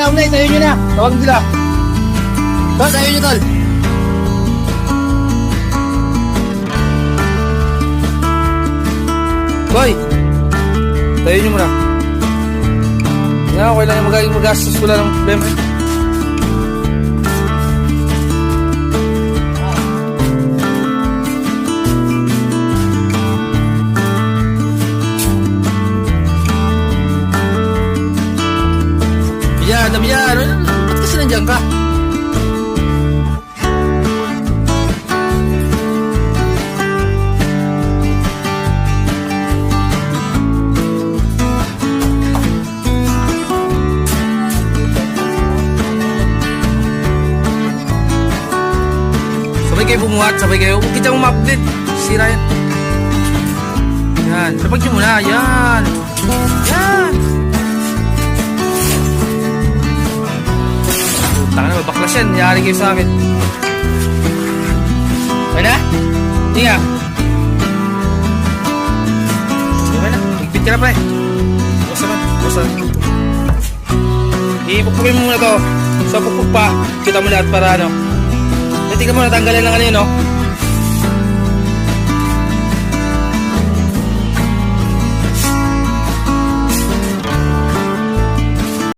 Una, tayo nyo na. Tawag sila. Tol, tayo nyo, tol. Boy, tayo nyo muna. Yan, okay lang yung magiging magastos. Wala ng problema. Damiyan. Ba't kasi nandiyan ka? Sabay kayo bumuhat, sabay kayo. Huwag kitang ma-update. Sira yan. Yan. Sabag nyo muna. Yan. Yan. Taka na, mabaklas yan. Yari kayo sa akin. Okay na? Hindi nga. Okay na. Higpit ka na, pre. Bukas naman. Bukas na. Ipupugin mo muna to. So, pupug pa. Kita mo lahat para ano. Hindi ka mo natanggalan ng ano yun, no?